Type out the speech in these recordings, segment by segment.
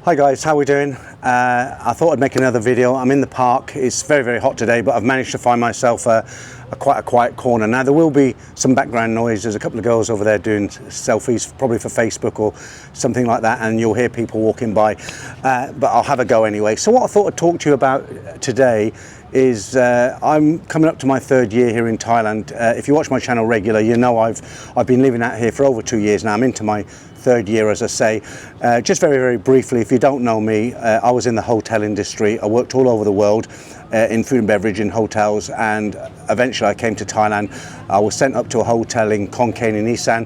Hi guys, how we doing? I thought I'd make another video. I'm in the park. It's very hot today, but I've managed to find myself quite a quiet corner. Now there will be some background noise. There's a couple of girls over there doing selfies, probably for Facebook or something like that, and you'll hear people walking by, but I'll have a go anyway. So what I thought I'd talk to you about today is I'm coming up to my third year here in Thailand. If you watch my channel regular, you know I've been living out here for over 2 years now. I'm into my third year, as I say. Just very briefly, if you don't know me, I was in the hotel industry. I worked all over the world in food and beverage in hotels, and eventually I came to Thailand. I was sent up to a hotel in Khon Kaen in Isan,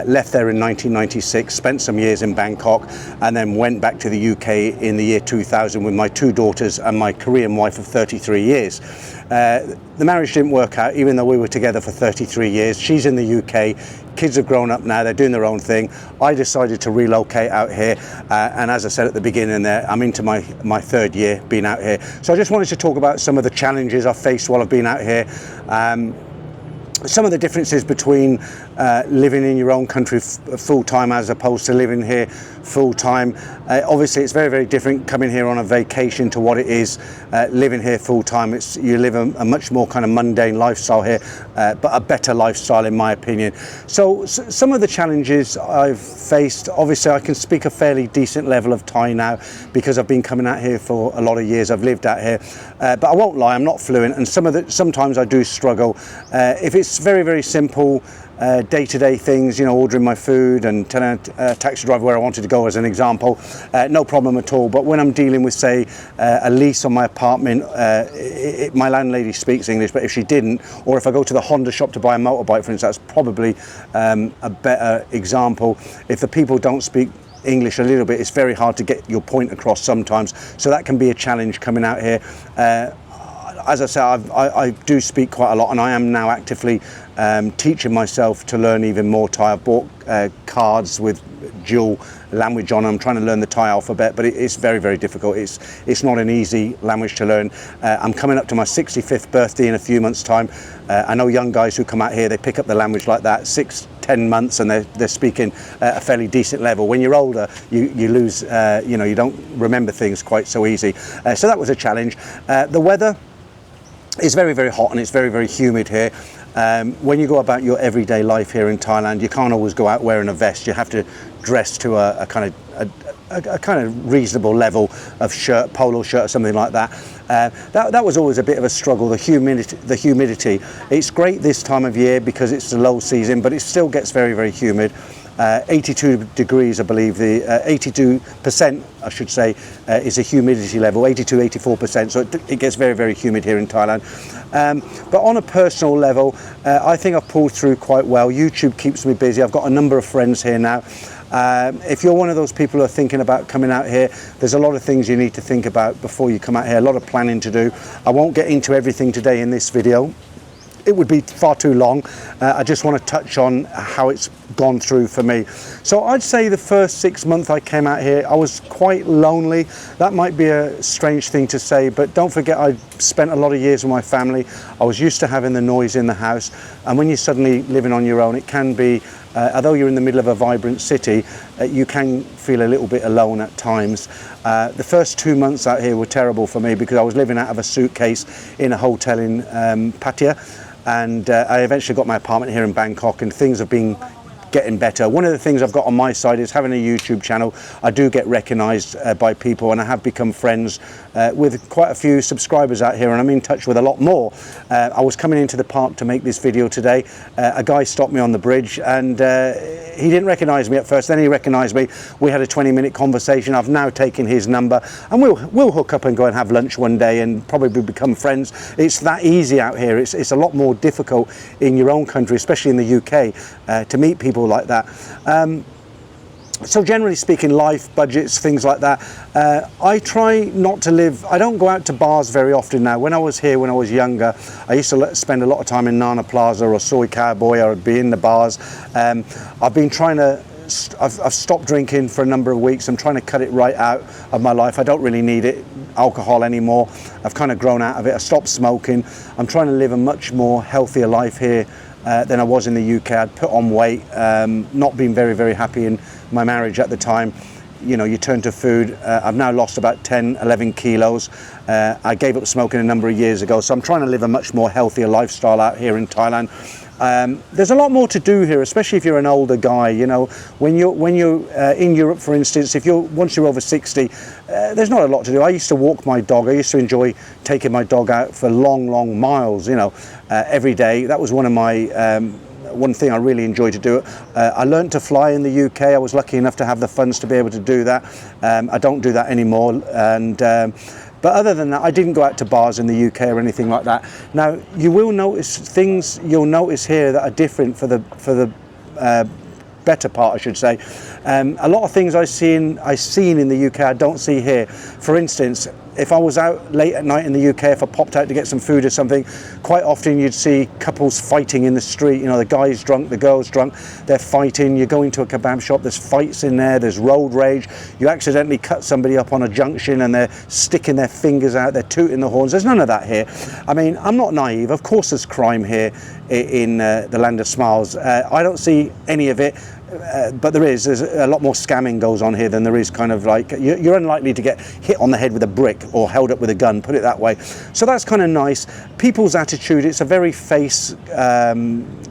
left there in 1996, spent some years in Bangkok, and then went back to the UK in the year 2000 with my 2 daughters and my Korean wife of 33 years. The marriage didn't work out, even though we were together for 33 years. She's in the UK, kids have grown up now, they're doing their own thing. I decided to relocate out here, and as I said at the beginning there, I'm into my third year being out here. So I just wanted to talk about some of the challenges I've faced while I've been out here. Some of the differences between living in your own country full-time as opposed to living here full-time. Obviously it's very different coming here on a vacation to what it is living here full-time. You live a much more kind of mundane lifestyle here, but a better lifestyle in my opinion. So some of the challenges I've faced, obviously I can speak a fairly decent level of Thai now because I've been coming out here for a lot of years. I've lived out here, but I won't lie, I'm not fluent, and sometimes I do struggle. If it's very simple day-to-day things, you know, ordering my food and telling a taxi driver where I wanted to go as an example, no problem at all. But when I'm dealing with, say, a lease on my apartment, my landlady speaks English, but if she didn't, or if I go to the Honda shop to buy a motorbike, for instance, that's probably a better example. If the people don't speak English a little bit, it's very hard to get your point across sometimes, so that can be a challenge coming out here. As I say, I do speak quite a lot, and I am now actively teaching myself to learn even more Thai. I've bought cards with dual language on. I'm trying to learn the Thai alphabet, but it's very difficult. It's not an easy language to learn. I'm coming up to my 65th birthday in a few months' time. I know young guys who come out here, they pick up the language like that, 6-10 months, and they're speaking a fairly decent level. When you're older, you lose, you know, you don't remember things quite so easy. So that was a challenge. The weather, it's very hot, and it's very humid here. When you go about your everyday life here in Thailand, you can't always go out wearing a vest. You have to dress to a kind of reasonable level of shirt, polo shirt or something like that. That was always a bit of a struggle. The humidity. It's great this time of year because it's the low season, but it still gets very humid. 82 degrees, I believe, the 82% I should say is a humidity level, 82-84%, so it gets very humid here in Thailand. But on a personal level, I think I've pulled through quite well. YouTube keeps me busy. I've got a number of friends here now. If you're one of those people who are thinking about coming out here, there's a lot of things you need to think about before you come out here, a lot of planning to do. I won't get into everything today in this video. It would be far too long. I just want to touch on how it's gone through for me. So I'd say the first 6 months I came out here, I was quite lonely. That might be a strange thing to say, but don't forget I spent a lot of years with my family. I was used to having the noise in the house, and when you're suddenly living on your own, it can be, although you're in the middle of a vibrant city, you can feel a little bit alone at times. The first 2 months out here were terrible for me because I was living out of a suitcase in a hotel in Pattaya. And I eventually got my apartment here in Bangkok, and things have been getting better. One of the things I've got on my side is having a YouTube channel. I do get recognized by people, and I have become friends with quite a few subscribers out here, and I'm in touch with a lot more. I was coming into the park to make this video today. A guy stopped me on the bridge, and he didn't recognize me at first, then he recognized me. We had a 20-minute conversation. I've now taken his number, and we'll hook up and go and have lunch one day and probably become friends. It's that easy out here. It's a lot more difficult in your own country, especially in the UK, to meet people like that. So generally speaking, life, budgets, things like that, I try not to live, I don't go out to bars very often now. When I was here, when I was younger, I used to spend a lot of time in Nana Plaza or Soy Cowboy, or I'd be in the bars. I've been trying to, I've stopped drinking for a number of weeks. I'm trying to cut it right out of my life. I don't really need it, alcohol anymore. I've kind of grown out of it. I stopped smoking. I'm trying to live a much more healthier life here than I was in the UK. I'd put on weight, not been very happy in my marriage at the time. you know, you turn to food. I've now lost about 10, 11 kilos. I gave up smoking a number of years ago, so I'm trying to live a much more healthier lifestyle out here in Thailand. There's a lot more to do here, especially if you're an older guy. You know, when you're in Europe, for instance, once you're over 60, there's not a lot to do. I used to walk my dog. I used to enjoy taking my dog out for long miles, you know, every day. That was one of my one thing I really enjoyed to do. I learned to fly in the UK. I was lucky enough to have the funds to be able to do that. I don't do that anymore, and but other than that, I didn't go out to bars in the UK or anything like that. Now, you will notice things you'll notice here that are different for the better part, I should say. A lot of things I've seen in the UK I don't see here. For instance, if I was out late at night in the UK, if I popped out to get some food or something, quite often you'd see couples fighting in the street. You know, the guy's drunk, the girl's drunk, they're fighting. You go into a kebab shop, there's fights in there, there's road rage. You accidentally cut somebody up on a junction and they're sticking their fingers out, they're tooting the horns. There's none of that here. I mean, I'm not naive. Of course there's crime here in the land of smiles. I don't see any of it. But there's a lot more scamming goes on here than there is kind of like, you're unlikely to get hit on the head with a brick or held up with a gun, put it that way. So that's kind of nice. People's attitude, it's a very face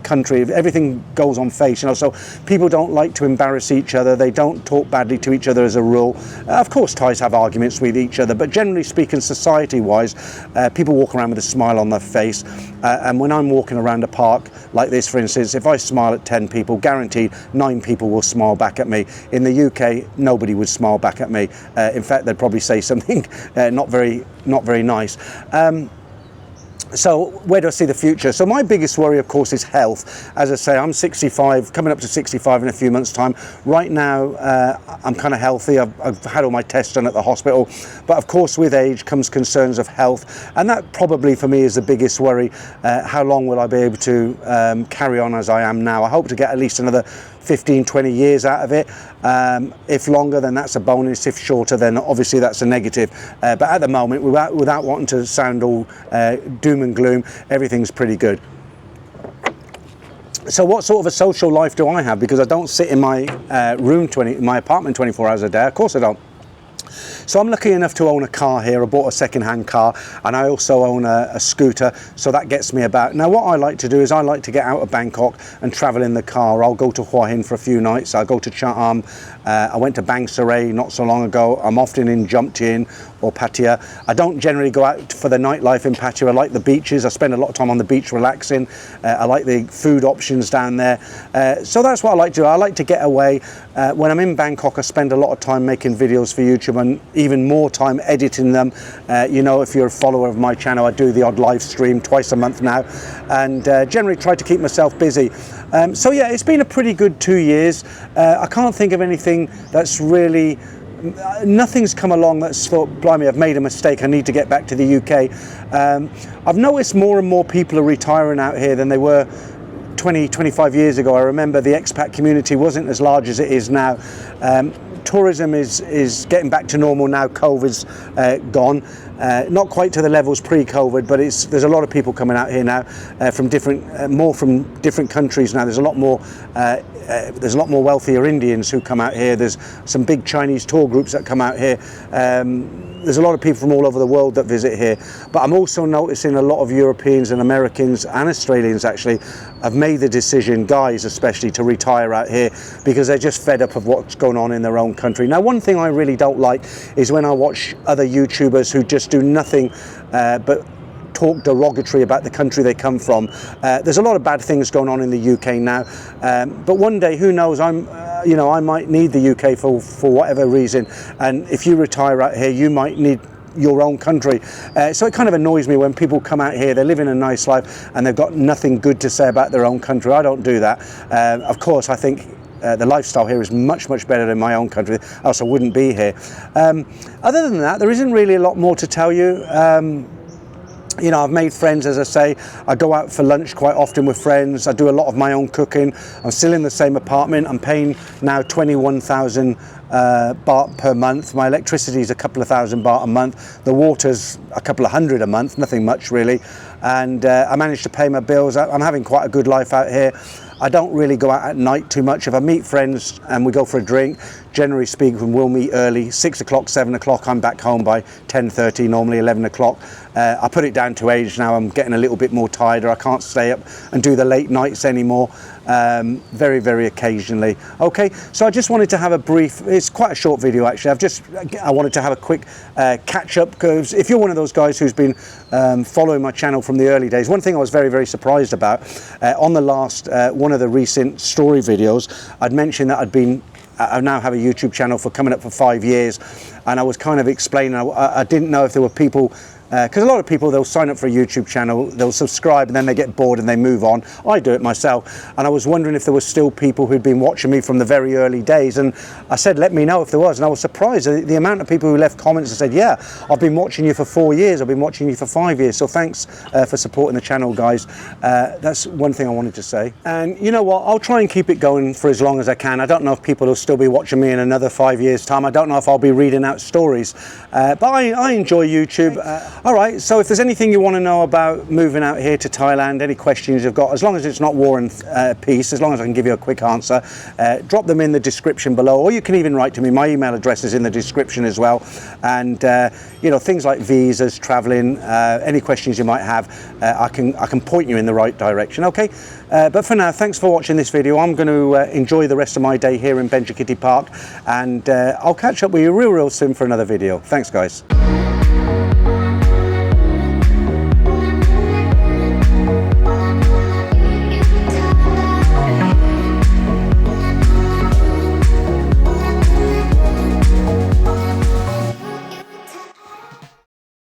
country. Everything goes on face, you know, so people don't like to embarrass each other. They don't talk badly to each other as a rule. Of course, Thais have arguments with each other, but generally speaking, society-wise, people walk around with a smile on their face. And when I'm walking around a park like this, for instance, if I smile at 10 people, guaranteed 9 people will smile back at me. In the UK, nobody would smile back at me. In fact, they'd probably say something not very nice. So where do I see the future? So my biggest worry, of course, is health. As I say, I'm 65, coming up to 65 in a few months' time. Right now, I'm kind of healthy. I've had all my tests done at the hospital. But of course, with age comes concerns of health. And that probably for me is the biggest worry. How long will I be able to carry on as I am now? I hope to get at least another 15, 20 years out of it. If longer, then that's a bonus. If shorter, then obviously that's a negative. But at the moment, without wanting to sound all doom and gloom, everything's pretty good. So what sort of a social life do I have? Because I don't sit in my my apartment 24 hours a day. Of course I don't. So I'm lucky enough to own a car here. I bought a second-hand car, and I also own a scooter, so that gets me about. Now what I like to do is I like to get out of Bangkok and travel in the car. I'll go to Hua Hin for a few nights. I'll go to Chiang. I went to Bang Saray not so long ago. I'm often in Jumtien or Pattaya. I don't generally go out for the nightlife in Pattaya. I like the beaches. I spend a lot of time on the beach relaxing. I like the food options down there. So that's what I like to do. I like to get away. When I'm in Bangkok, I spend a lot of time making videos for YouTube and even more time editing them. You know, if you're a follower of my channel, I do the odd live stream twice a month now, and generally try to keep myself busy. So yeah, it's been a pretty good 2 years. I can't think of anything that's really, nothing's come along that's thought, blimey, I've made a mistake, I need to get back to the UK. I've noticed more and more people are retiring out here than they were 20, 25 years ago. I remember the expat community wasn't as large as it is now. Tourism is getting back to normal now. COVID's gone. Not quite to the levels pre-COVID, but there's a lot of people coming out here now from different countries now. There's a lot more wealthier Indians who come out here. There's some big Chinese tour groups that come out here. There's a lot of people from all over the world that visit here. But I'm also noticing a lot of Europeans and Americans and Australians actually have made the decision, guys especially, to retire out here because they're just fed up of what's going on in their own country. Now, one thing I really don't like is when I watch other YouTubers who just do nothing but talk derogatory about the country they come from. There's a lot of bad things going on in the UK now, but one day, who knows, I might need the UK for whatever reason, and if you retire out here, you might need your own country. So it kind of annoys me when people come out here, they're living a nice life, and they've got nothing good to say about their own country. I don't do that. Of course, I think the lifestyle here is much, much better than my own country, else I wouldn't be here. Other than that, there isn't really a lot more to tell you. You know, I've made friends, as I say. I go out for lunch quite often with friends. I do a lot of my own cooking. I'm still in the same apartment. I'm paying now 21,000 baht per month. My electricity is a couple of thousand baht a month. The water's a couple of hundred a month, nothing much really. And I managed to pay my bills. I'm having quite a good life out here. I don't really go out at night too much. If I meet friends and we go for a drink, generally speaking, we'll meet early, 6 o'clock, 7 o'clock. I'm back home by 10:30, normally 11 o'clock. I put it down to age now. I'm getting a little bit more tired. I can't stay up and do the late nights anymore. Very, very occasionally. Okay, so I just wanted to have a brief, it's quite a short video actually. I wanted to have a quick catch up, because if you're one of those guys who's been following my channel from the early days, one thing I was very, very surprised about, on the last, one of the recent story videos, I'd mentioned that I now have a YouTube channel for coming up for 5 years, and I was kind of explaining, I didn't know if there were people, because a lot of people, they'll sign up for a YouTube channel, they'll subscribe, and then they get bored and they move on. I do it myself, and I was wondering if there were still people who'd been watching me from the very early days, and I said let me know if there was, and I was surprised at the amount of people who left comments and said, yeah, I've been watching you for 4 years, I've been watching you for 5 years, so thanks for supporting the channel, guys. That's one thing I wanted to say. And you know what, I'll try and keep it going for as long as I can. I don't know if people will still be watching me in another 5 years time. I don't know if I'll be reading out stories, but I enjoy YouTube. All right, so if there's anything you want to know about moving out here to Thailand, any questions you've got, as long as it's not war and peace, as long as I can give you a quick answer, drop them in the description below, or you can even write to me. My email address is in the description as well. And you know, things like visas, traveling, any questions you might have, I can point you in the right direction. Okay, but for now, thanks for watching this video. I'm going to enjoy the rest of my day here in Benji Kitty Park, and I'll catch up with you real soon for another video. Thanks, guys.